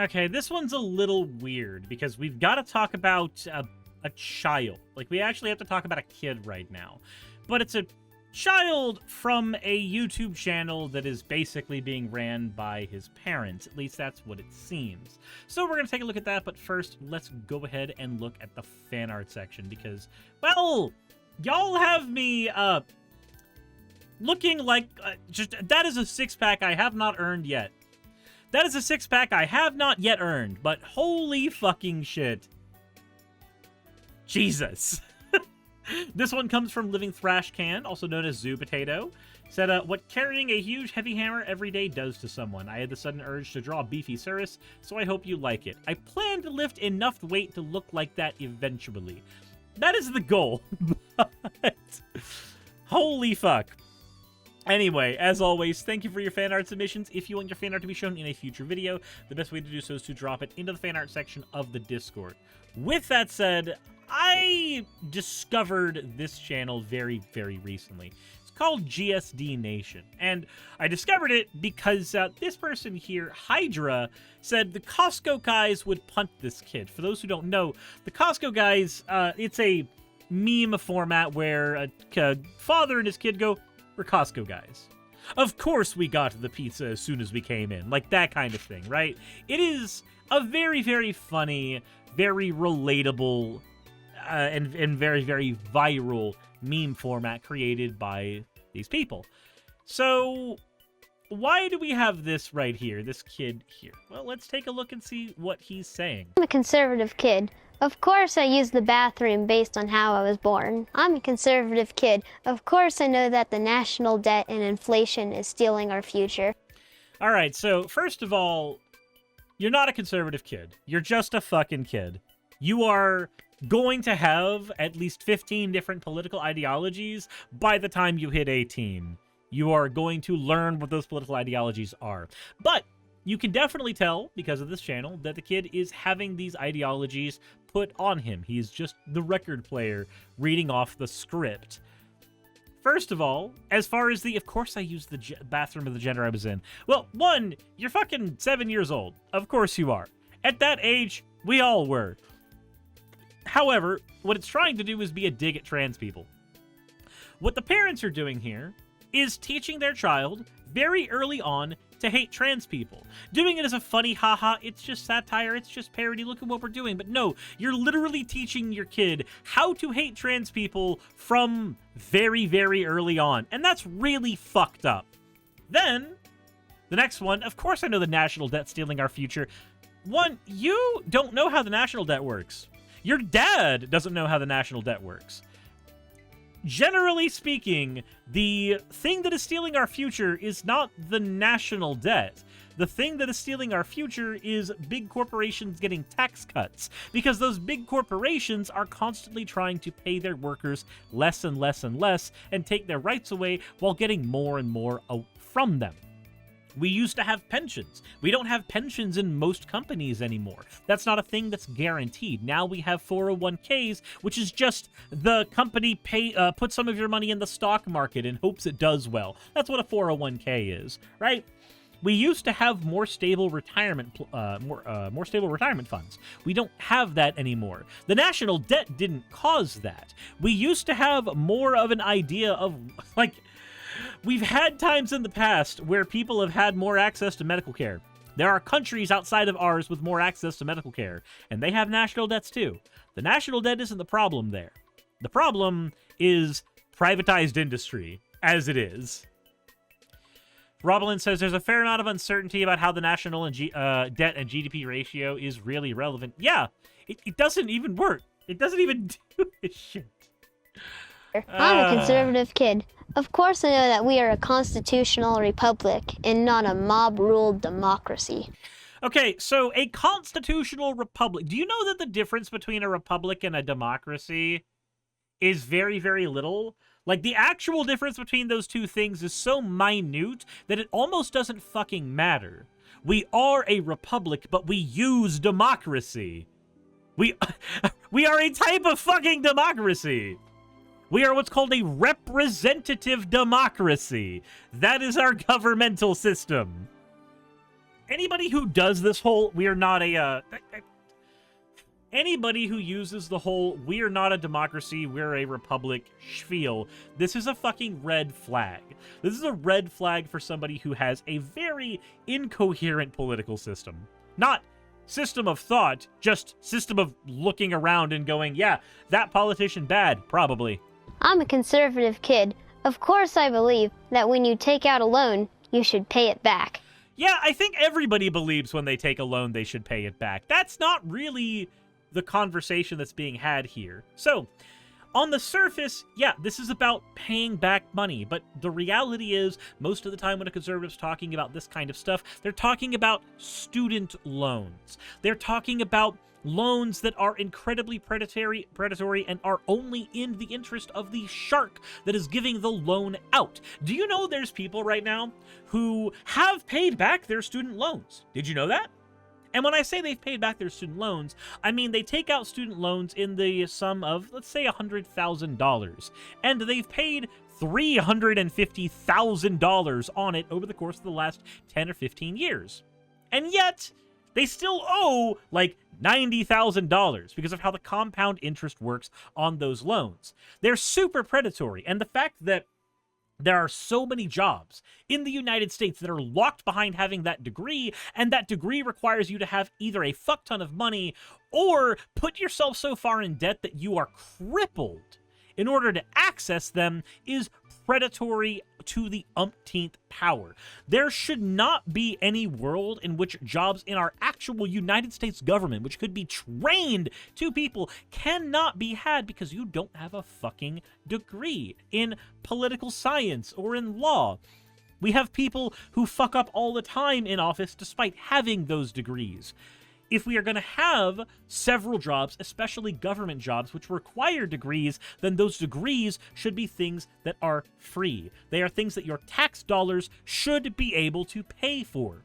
Okay, this one's a little weird because we've got to talk about a child. Like, we actually have to talk about a kid right now. But it's a child from a YouTube channel that is basically being ran by his parents. At least that's what it seems. So we're going to take a look at that, but first, let's go ahead and look at the fan art section because, well, y'all have me looking like just that is a six-pack I have not earned yet. That is a six-pack I have not yet earned, but holy fucking shit. Jesus. This one comes from Living Thrash Can, also known as Zoo Potato. Said, what carrying a huge heavy hammer every day does to someone. I had the sudden urge to draw a beefy Suris, so I hope you like it. I plan to lift enough weight to look like that eventually. That is the goal. But holy fuck. Anyway, as always, thank you for your fan art submissions. If you want your fan art to be shown in a future video, the best way to do so is to drop it into the fan art section of the Discord. With that said, I discovered this channel very, very recently. It's called GSD Nation, and I discovered it because this person here, Hydra, said the Costco guys would punt this kid. For those who don't know, the Costco guys, it's a meme format where a father and his kid go, "We're Costco guys. Of course we got the pizza as soon as we came in." Like that kind of thing, right? It is a very, very funny, very relatable, and very, very viral meme format created by these people. So why do we have this right here, this kid here? Well, let's take a look and see what he's saying. I'm a conservative kid. Of course I use the bathroom based on how I was born. I'm a conservative kid. Of course I know that the national debt and inflation is stealing our future. All right, so first of all, you're not a conservative kid. You're just a fucking kid. You are going to have at least 15 different political ideologies by the time you hit 18. You are going to learn what those political ideologies are. But you can definitely tell, because of this channel, that the kid is having these ideologies put on him. He's just the record player reading off the script. First of all, as far as of course I used the bathroom of the gender I was in. Well, one, you're fucking 7 years old. Of course you are. At that age, we all were. However, what it's trying to do is be a dig at trans people. What the parents are doing here is teaching their child very early on to hate trans people. Doing it as a funny haha, it's just satire, it's just parody, look at what we're doing. But no, you're literally teaching your kid how to hate trans people from very, very early on. And that's really fucked up. Then, the next one, of course I know the national debt stealing our future. One, you don't know how the national debt works. Your dad doesn't know how the national debt works. Generally speaking, the thing that is stealing our future is not the national debt. The thing that is stealing our future is big corporations getting tax cuts, because those big corporations are constantly trying to pay their workers less and less and less and take their rights away while getting more and more from them. We used to have pensions. We don't have pensions in most companies anymore. That's not a thing that's guaranteed. Now we have 401ks, which is just the company put some of your money in the stock market in hopes it does well. That's what a 401k is, right? We used to have more stable retirement more stable retirement funds. We don't have that anymore. The national debt didn't cause that. We used to have more of an idea of, like, we've had times in the past where people have had more access to medical care. There are countries outside of ours with more access to medical care, and they have national debts too. The national debt isn't the problem there. The problem is privatized industry, as it is. Roblin says there's a fair amount of uncertainty about how the national and debt and GDP ratio is really relevant. Yeah, it doesn't even work. It doesn't even do this shit. I'm a conservative kid. Of course I know that we are a constitutional republic and not a mob-ruled democracy. Okay, so a constitutional republic. Do you know that the difference between a republic and a democracy is very, very little? Like, the actual difference between those two things is so minute that it almost doesn't fucking matter. We are a republic, but we use democracy. We are a type of fucking democracy. We are what's called a representative democracy. That is our governmental system. Anybody who does this whole we're not a anybody who uses the whole we're not a democracy, we're a republic spiel, this is a fucking red flag. This is a red flag for somebody who has a very incoherent political system. Not system of thought, just system of looking around and going, yeah, that politician bad, probably. I'm a conservative kid. Of course I believe that when you take out a loan, you should pay it back. Yeah, I think everybody believes when they take a loan they should pay it back. That's not really the conversation that's being had here. So, on the surface, yeah, this is about paying back money, but the reality is, most of the time when a conservative's talking about this kind of stuff, they're talking about student loans. They're talking about loans that are incredibly predatory and are only in the interest of the shark that is giving the loan out. Do you know there's people right now who have paid back their student loans? Did you know that? And when I say they've paid back their student loans, I mean they take out student loans in the sum of, let's say, $100,000. And they've paid $350,000 on it over the course of the last 10 or 15 years. And yet, they still owe, like, $90,000 because of how the compound interest works on those loans. They're super predatory, and the fact that there are so many jobs in the United States that are locked behind having that degree, and that degree requires you to have either a fuck ton of money or put yourself so far in debt that you are crippled in order to access them, is predatory to the umpteenth power. There should not be any world in which jobs in our actual United States government, which could be trained to people, cannot be had because you don't have a fucking degree in political science or in law. We have people who fuck up all the time in office despite having those degrees. If we are going to have several jobs, especially government jobs, which require degrees, then those degrees should be things that are free. They are things that your tax dollars should be able to pay for.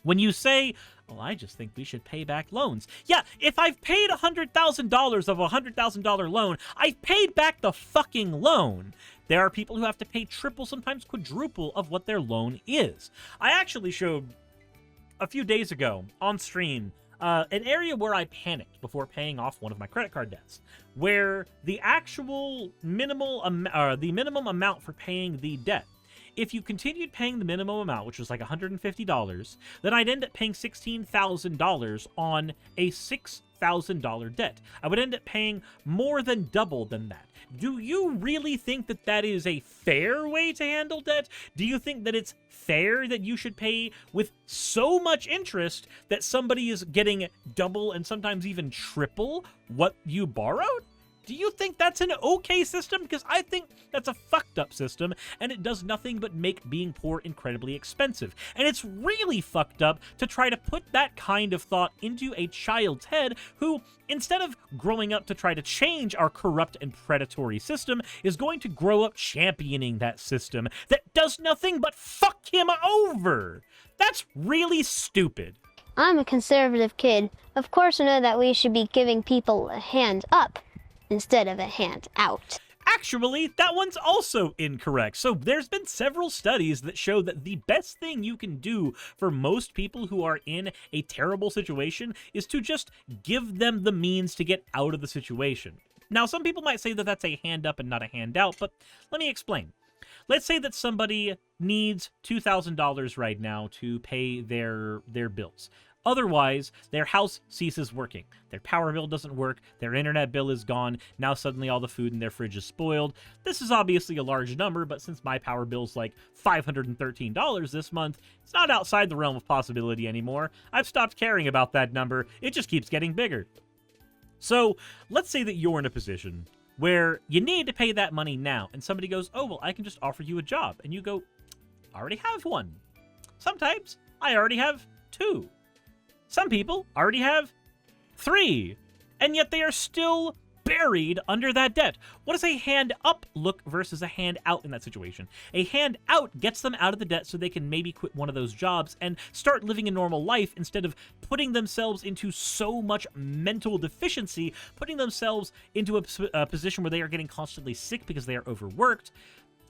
When you say, well, I just think we should pay back loans. Yeah, if I've paid $100,000 of a $100,000 loan, I've paid back the fucking loan. There are people who have to pay triple, sometimes quadruple of what their loan is. I actually showed a few days ago on stream an area where I panicked before paying off one of my credit card debts, where the actual minimum amount for paying the debt, if you continued paying the minimum amount, which was like $150, then I'd end up paying $16,000 on a $6,000 debt. I would end up paying more than double than that. Do you really think that that is a fair way to handle debt? Do you think that it's fair that you should pay with so much interest that somebody is getting double and sometimes even triple what you borrowed? Do you think that's an okay system? Because I think that's a fucked up system, and it does nothing but make being poor incredibly expensive. And it's really fucked up to try to put that kind of thought into a child's head who, instead of growing up to try to change our corrupt and predatory system, is going to grow up championing that system that does nothing but fuck him over. That's really stupid. I'm a conservative kid. Of course I know that we should be giving people a hand up instead of a hand out. Actually, that one's also incorrect. So there's been several studies that show that the best thing you can do for most people who are in a terrible situation is to just give them the means to get out of the situation. Now, some people might say that that's a hand up and not a handout, but let me explain. Let's say that somebody needs $2,000 right now to pay their bills. Otherwise, their house ceases working. Their power bill doesn't work, their internet bill is gone, now suddenly all the food in their fridge is spoiled. This is obviously a large number, but since my power bill's like $513 this month, it's not outside the realm of possibility anymore. I've stopped caring about that number, it just keeps getting bigger. So, let's say that you're in a position where you need to pay that money now, and somebody goes, oh, well, I can just offer you a job. And you go, I already have one. Sometimes, I already have two. Some people already have 3, and yet they are still buried under that debt. What does a hand up look versus a hand out in that situation? A hand out gets them out of the debt so they can maybe quit one of those jobs and start living a normal life instead of putting themselves into so much mental deficiency, putting themselves into a position where they are getting constantly sick because they are overworked.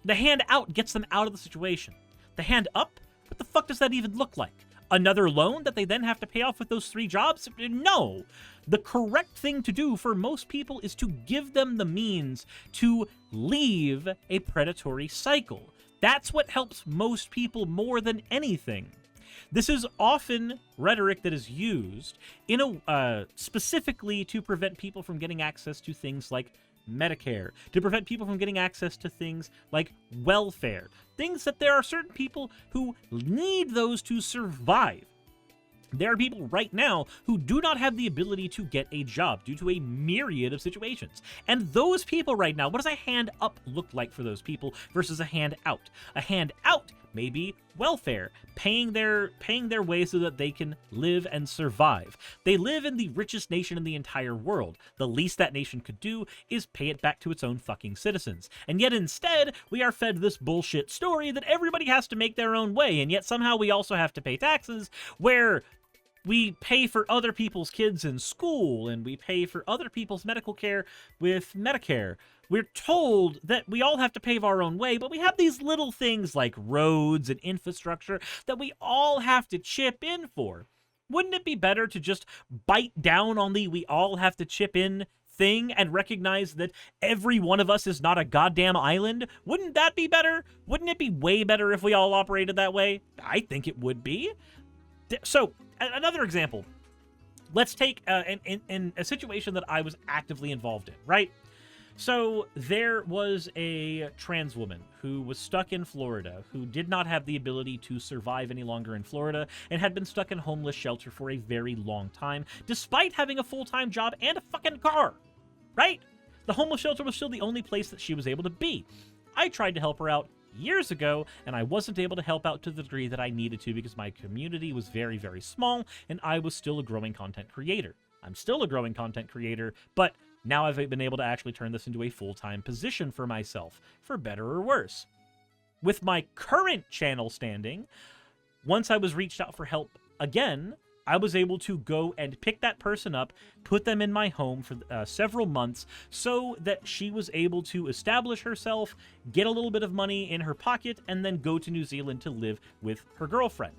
The hand out gets them out of the situation. The hand up, what the fuck does that even look like? another loan that they then have to pay off with those 3 jobs? No. The correct thing to do for most people is to give them the means to leave a predatory cycle. That's what helps most people more than anything. This is often rhetoric that is used in specifically to prevent people from getting access to things like Medicare, to prevent people from getting access to things like welfare, things that there are certain people who need those to survive. There are people right now who do not have the ability to get a job due to a myriad of situations. And those people right now, what does a hand up look like for those people versus a hand out? A hand out may be welfare, paying their way so that they can live and survive. They live in the richest nation in the entire world. The least that nation could do is pay it back to its own fucking citizens. And yet instead, we are fed this bullshit story that everybody has to make their own way, and yet somehow we also have to pay taxes, where we pay for other people's kids in school, and we pay for other people's medical care with Medicare. We're told that we all have to pave our own way, but we have these little things like roads and infrastructure that we all have to chip in for. Wouldn't it be better to just bite down on the we all have to chip in thing and recognize that every one of us is not a goddamn island? Wouldn't that be better? Wouldn't it be way better if we all operated that way? I think it would be. So, another example. Let's take in a situation that I was actively involved in, right? So there was a trans woman who was stuck in Florida, who did not have the ability to survive any longer in Florida, and had been stuck in homeless shelter for a very long time, despite having a full-time job and a fucking car, right? The homeless shelter was still the only place that she was able to be. I tried to help her out years ago, and I wasn't able to help out to the degree that I needed to because my community was very, very small, and I was still a growing content creator. I'm still a growing content creator, but now I've been able to actually turn this into a full-time position for myself, for better or worse. With my current channel standing, once I was reached out for help again, I was able to go and pick that person up, put them in my home for several months so that she was able to establish herself, get a little bit of money in her pocket, and then go to New Zealand to live with her girlfriend.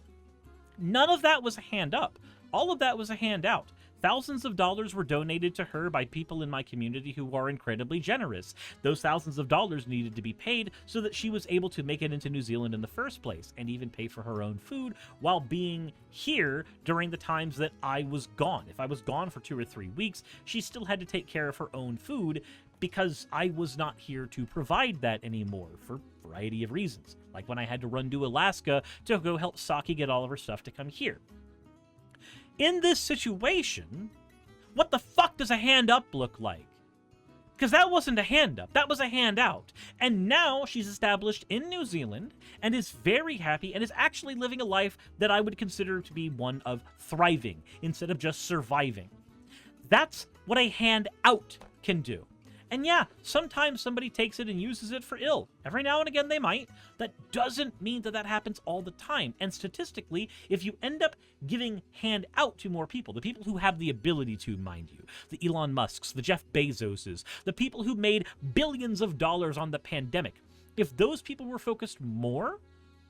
None of that was a hand up. All of that was a hand out. Thousands of dollars were donated to her by people in my community who are incredibly generous. Those thousands of dollars needed to be paid so that she was able to make it into New Zealand in the first place, and even pay for her own food while being here during the times that I was gone. If I was gone for 2 or 3 weeks, she still had to take care of her own food because I was not here to provide that anymore for a variety of reasons. Like when I had to run to Alaska to go help Saki get all of her stuff to come here. In this situation, what the fuck does a hand up look like? Because that wasn't a hand up, that was a hand out. And now she's established in New Zealand and is very happy and is actually living a life that I would consider to be one of thriving instead of just surviving. That's what a hand out can do. And yeah, sometimes somebody takes it and uses it for ill. Every now and again they might. That doesn't mean that that happens all the time. And statistically, if you end up giving hand out to more people, the people who have the ability to, mind you, the Elon Musks, the Jeff Bezoses, the people who made billions of dollars on the pandemic, if those people were focused more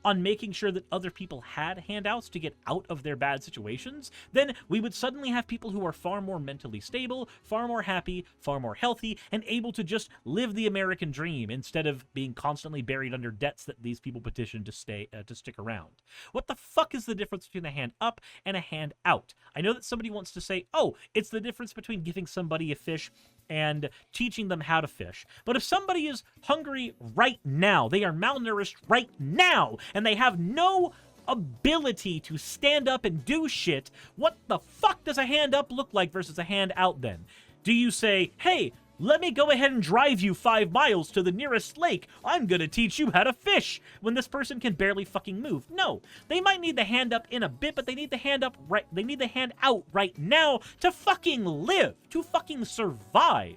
on making sure that other people had handouts to get out of their bad situations, then we would suddenly have people who are far more mentally stable, far more happy, far more healthy, and able to just live the American dream instead of being constantly buried under debts that these people petition to stick around. What the fuck is the difference between a hand up and a hand out? I know that somebody wants to say, oh, it's the difference between giving somebody a fish and teaching them how to fish. But if somebody is hungry right now, they are malnourished right now, and they have no ability to stand up and do shit, what the fuck does a hand up look like versus a hand out then? Do you say, hey, let me go ahead and drive you 5 miles to the nearest lake. I'm gonna teach you how to fish, when this person can barely fucking move? No, they might need the hand up in a bit, but they need the hand up right. They need the hand out right now to fucking live, to fucking survive.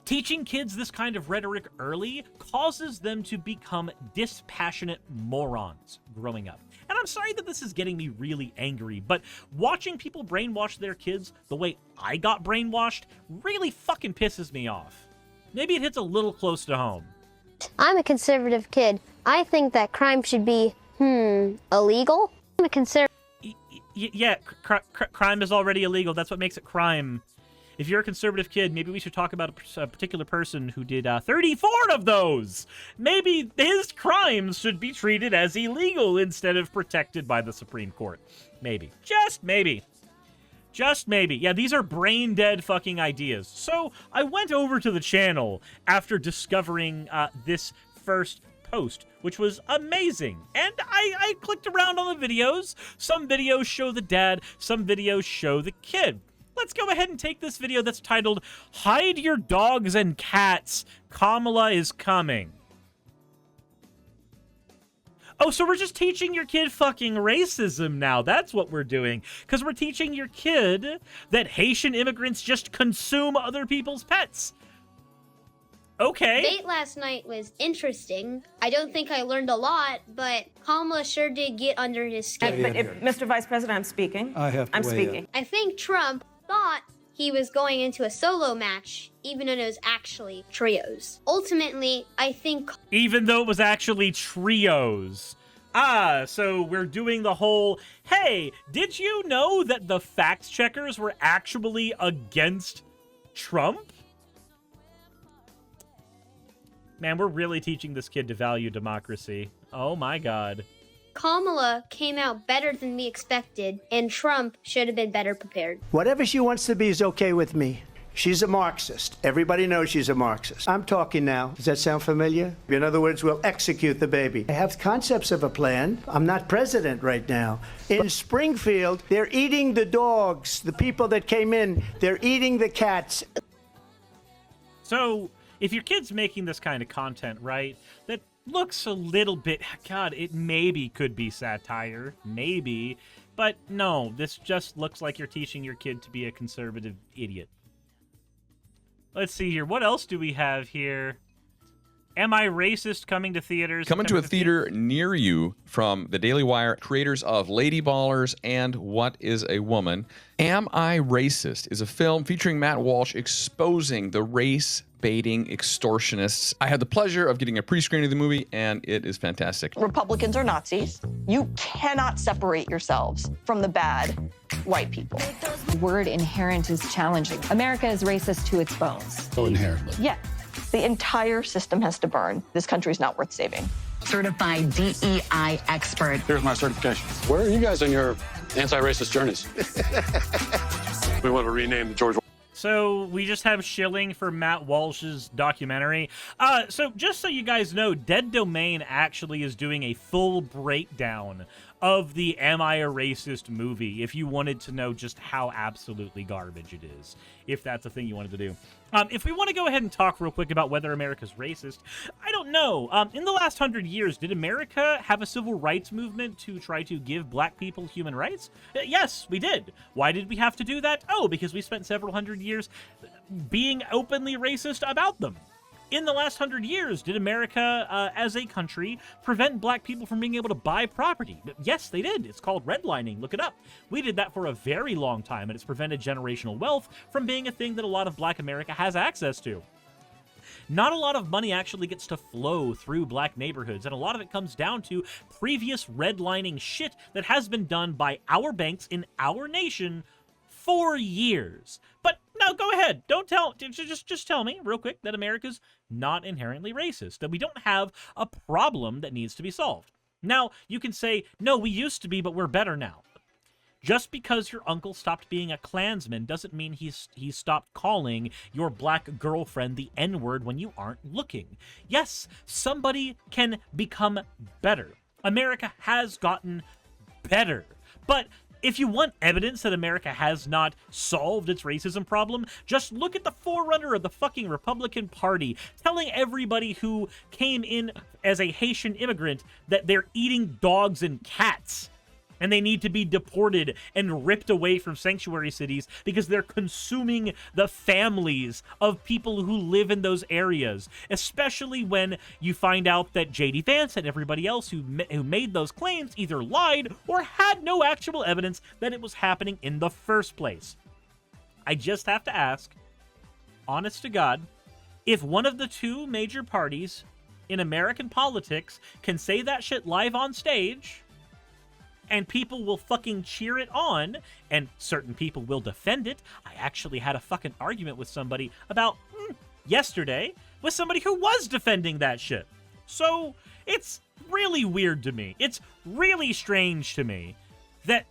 Teaching kids this kind of rhetoric early causes them to become dispassionate morons growing up. And I'm sorry that this is getting me really angry, but watching people brainwash their kids the way I got brainwashed really fucking pisses me off. Maybe it hits a little close to home. I'm a conservative kid. I think that crime should be Illegal? I'm a conservative. Yeah, crime is already illegal. That's what makes it crime. If you're a conservative kid, maybe we should talk about a particular person who did 34 of those. Maybe his crimes should be treated as illegal instead of protected by the Supreme Court. Maybe. Just maybe. Just maybe. Yeah, these are brain-dead fucking ideas. So I went over to the channel after discovering this first post, which was amazing. And I clicked around on the videos. Some videos show the dad, some videos show the kid. Let's go ahead and take this video that's titled, Hide Your Dogs and Cats, Kamala is Coming. Oh, so we're just teaching your kid fucking racism now. That's what we're doing. Because we're teaching your kid that Haitian immigrants just consume other people's pets. Okay. Date last night was interesting. I don't think I learned a lot, but Kamala sure did get under his skin. Mr. Vice President, I'm speaking. I'm speaking. I think Trump thought he was going into a solo match, even though it was actually trios. Ultimately, I think... Even though it was actually trios. Ah, so we're doing the whole, hey, did you know that the fact checkers were actually against Trump? Man, we're really teaching this kid to value democracy. Oh my god. Kamala came out better than we expected, and Trump should have been better prepared. Whatever she wants to be is okay with me. She's a Marxist. Everybody knows she's a Marxist. I'm talking now. Does that sound familiar? In other words, we'll execute the baby. I have concepts of a plan. I'm not president right now. In Springfield, they're eating the dogs. The people that came in, they're eating the cats. So, if your kid's making this kind of content, right, that looks a little bit, God, it maybe could be satire, maybe, but no, this just looks like you're teaching your kid to be a conservative idiot. Let's see here, what else do we have here? Am I Racist coming to theaters? Coming to a theater near you from the Daily Wire, creators of Lady Ballers and What is a Woman. Am I Racist is a film featuring Matt Walsh exposing the race-baiting extortionists. I had the pleasure of getting a pre-screening of the movie, and it is fantastic. Republicans are Nazis. You cannot separate yourselves from the bad white people. The word inherent is challenging. America is racist to its bones. So inherently. Yeah. The entire system has to burn. This country is not worth saving. Certified DEI expert. Here's my certification. Where are you guys on your anti-racist journeys? We want to rename the George. So we just have shilling for Matt Walsh's documentary. So just so you guys know, Dead Domain actually is doing a full breakdown of the Am I a Racist movie, if you wanted to know just how absolutely garbage it is, if that's a thing you wanted to do. If we want to go ahead and talk real quick about whether America's racist, I don't know. In the last 100 years, did America have a civil rights movement to try to give black people human rights? Yes, we did. Why did we have to do that? Oh, because we spent several hundred years being openly racist about them. In the last 100 years, did America, as a country, prevent black people from being able to buy property? Yes, they did. It's called redlining. Look it up. We did that for a very long time, and it's prevented generational wealth from being a thing that a lot of black America has access to. Not a lot of money actually gets to flow through black neighborhoods, and a lot of it comes down to previous redlining shit that has been done by our banks in our nation for years. But no, go ahead. Don't tell. Just tell me real quick that America's not inherently racist, that we don't have a problem that needs to be solved. Now, you can say, no, we used to be, but we're better now. Just because your uncle stopped being a Klansman doesn't mean he stopped calling your black girlfriend the N-word when you aren't looking. Yes, somebody can become better. America has gotten better. But if you want evidence that America has not solved its racism problem, just look at the forerunner of the fucking Republican Party telling everybody who came in as a Haitian immigrant that they're eating dogs and cats, and they need to be deported and ripped away from sanctuary cities because they're consuming the families of people who live in those areas, especially when you find out that J.D. Vance and everybody else who made those claims either lied or had no actual evidence that it was happening in the first place. I just have to ask, honest to God, if one of the two major parties in American politics can say that shit live on stage, and people will fucking cheer it on, and certain people will defend it. I actually had a fucking argument with somebody about yesterday with somebody who was defending that shit. So it's really weird to me. It's really strange to me that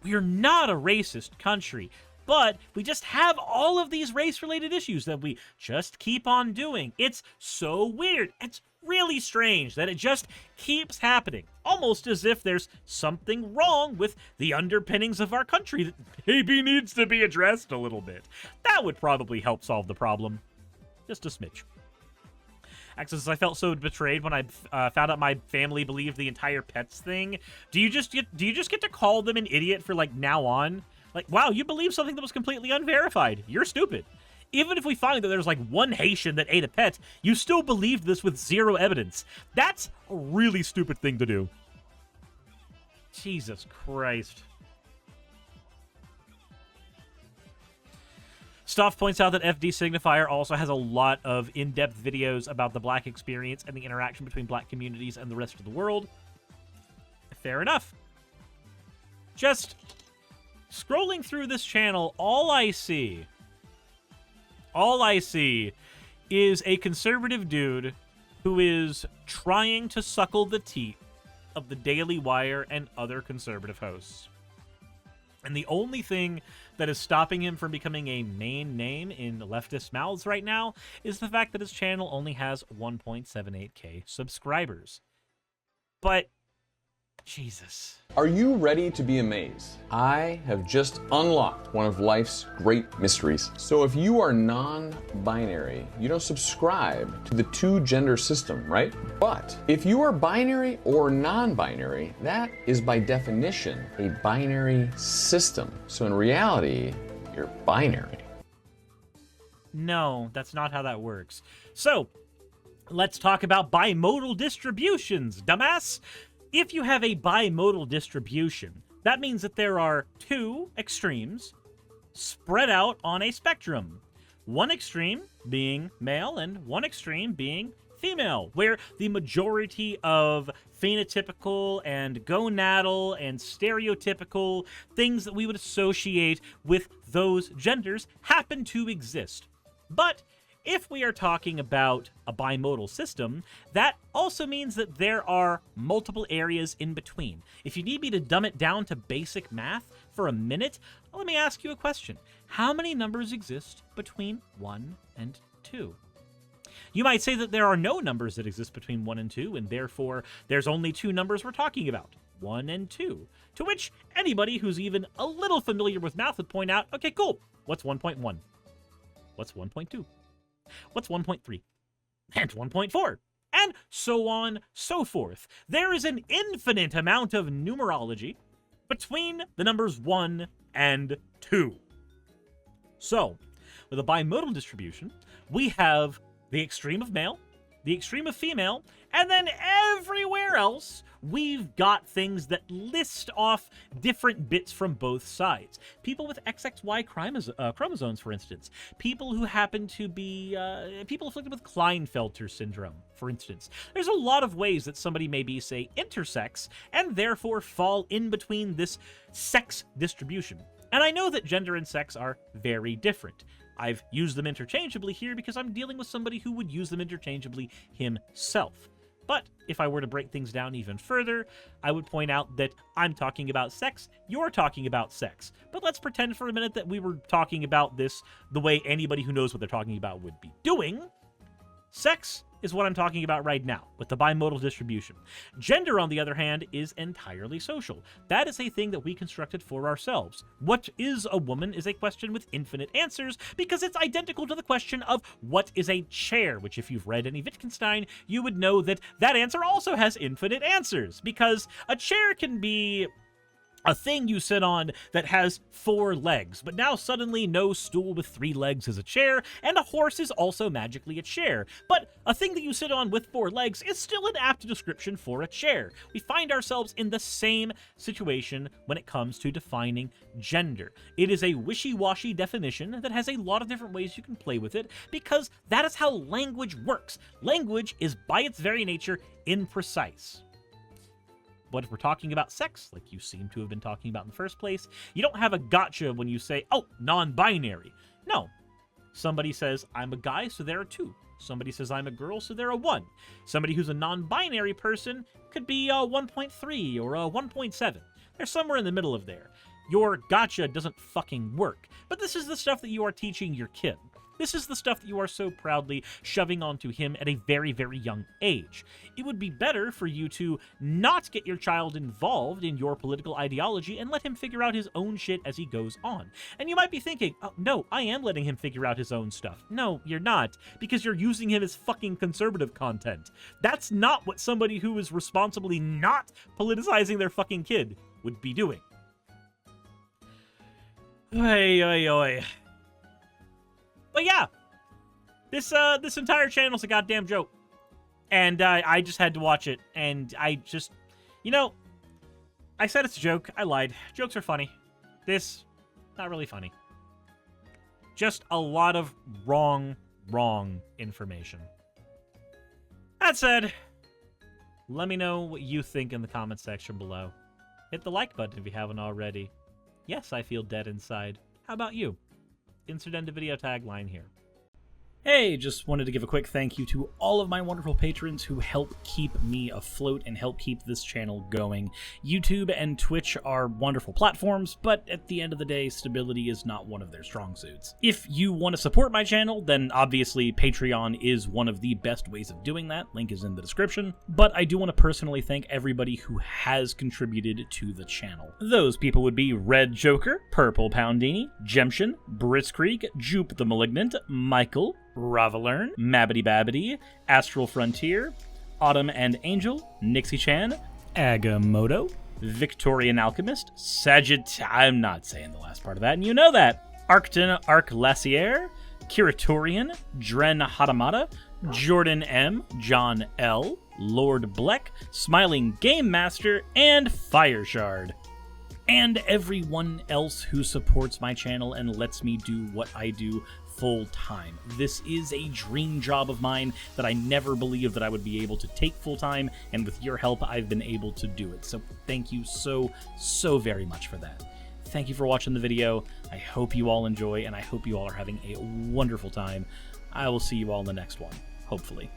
we're not a racist country, but we just have all of these race-related issues that we just keep on doing. It's so weird. It's really strange that it just keeps happening, almost as if there's something wrong with the underpinnings of our country that maybe needs to be addressed a little bit. That would probably help solve the problem. Just a smidge. Access, I felt so betrayed when I found out my family believed the entire pets thing. Do you just get to call them an idiot for, like, now on? Like, wow, you believe something that was completely unverified. You're stupid. Even if we find that there's, like, one Haitian that ate a pet, you still believed this with zero evidence. That's a really stupid thing to do. Jesus Christ. Stoff points out that FD Signifier also has a lot of in-depth videos about the Black experience and the interaction between Black communities and the rest of the world. Fair enough. Just scrolling through this channel, all I see is a conservative dude who is trying to suckle the teeth of the Daily Wire and other conservative hosts. And the only thing that is stopping him from becoming a main name in leftist mouths right now is the fact that his channel only has 1.78k subscribers. But Jesus. Are you ready to be amazed? I have just unlocked one of life's great mysteries. So if you are non-binary, you don't subscribe to the two-gender system, right? But if you are binary or non-binary, that is by definition a binary system. So in reality, you're binary. No, that's not how that works. So, let's talk about bimodal distributions, dumbass. If you have a bimodal distribution, that means that there are two extremes spread out on a spectrum. One extreme being male and one extreme being female, where the majority of phenotypical and gonadal and stereotypical things that we would associate with those genders happen to exist. But if we are talking about a bimodal system, that also means that there are multiple areas in between. If you need me to dumb it down to basic math for a minute, let me ask you a question. How many numbers exist between 1 and 2? You might say that there are no numbers that exist between 1 and 2, and therefore there's only two numbers we're talking about, 1 and 2. To which anybody who's even a little familiar with math would point out, okay, cool, what's 1.1? What's 1.2? What's 1.3? And 1.4? And so on, so forth. There is an infinite amount of numerology between the numbers 1 and 2. So, with a bimodal distribution, we have the extreme of male, the extreme of female, and then everywhere else, we've got things that list off different bits from both sides. People with XXY chromosomes, for instance. People who happen to be people afflicted with Klinefelter syndrome, for instance. There's a lot of ways that somebody may be, say, intersex, and therefore fall in between this sex distribution. And I know that gender and sex are very different. I've used them interchangeably here because I'm dealing with somebody who would use them interchangeably himself. But if I were to break things down even further, I would point out that I'm talking about sex, you're talking about sex. But let's pretend for a minute that we were talking about this the way anybody who knows what they're talking about would be doing. Sex is what I'm talking about right now, with the bimodal distribution. Gender, on the other hand, is entirely social. That is a thing that we constructed for ourselves. What is a woman is a question with infinite answers, because it's identical to the question of what is a chair, which if you've read any Wittgenstein, you would know that that answer also has infinite answers, because a chair can be A thing you sit on that has 4 legs, but now suddenly no stool with 3 legs is a chair, and a horse is also magically a chair. But a thing that you sit on with 4 legs is still an apt description for a chair. We find ourselves in the same situation when it comes to defining gender. It is a wishy-washy definition that has a lot of different ways you can play with it, because that is how language works. Language is, by its very nature, imprecise. But if we're talking about sex, like you seem to have been talking about in the first place, you don't have a gotcha when you say, oh, non-binary. No. Somebody says, I'm a guy, so there are 2. Somebody says, I'm a girl, so there are 1. Somebody who's a non-binary person could be a 1.3 or a 1.7. They're somewhere in the middle of there. Your gotcha doesn't fucking work. But this is the stuff that you are teaching your kid. This is the stuff that you are so proudly shoving onto him at a very, very young age. It would be better for you to not get your child involved in your political ideology and let him figure out his own shit as he goes on. And you might be thinking, oh, no, I am letting him figure out his own stuff. No, you're not, because you're using him as fucking conservative content. That's not what somebody who is responsibly not politicizing their fucking kid would be doing. Oi, oi, oi. But yeah, this entire channel's a goddamn joke, and I just had to watch it, and I just, you know, I said it's a joke. I lied. Jokes are funny. This, not really funny. Just a lot of wrong information. That said, let me know what you think in the comment section below. Hit the like button if you haven't already. Yes, I feel dead inside. How about you? Insert end of video tagline here. Hey, just wanted to give a quick thank you to all of my wonderful patrons who help keep me afloat and help keep this channel going. YouTube and Twitch are wonderful platforms, but at the end of the day, stability is not one of their strong suits. If you want to support my channel, then obviously Patreon is one of the best ways of doing that. Link is in the description. But I do want to personally thank everybody who has contributed to the channel. Those people would be Red Joker, Purple Poundini, Jemshin, Britzkrieg, Jupe the Malignant, Michael, Ravalern, Mabbity Babbity, Astral Frontier, Autumn and Angel, Nixie Chan, Agamotto, Victorian Alchemist, I'm not saying the last part of that, and you know that, Arcton Arclacier, Kiratorian, Dren Hadamata, Jordan M, John L, Lord Bleck, Smiling Game Master, and Fireshard. And everyone else who supports my channel and lets me do what I do full time. This is a dream job of mine that I never believed that I would be able to take full time, and with your help, I've been able to do it. So thank you so very much for that. Thank you for watching the video. I hope you all enjoy, and I hope you all are having a wonderful time. I will see you all in the next one, hopefully.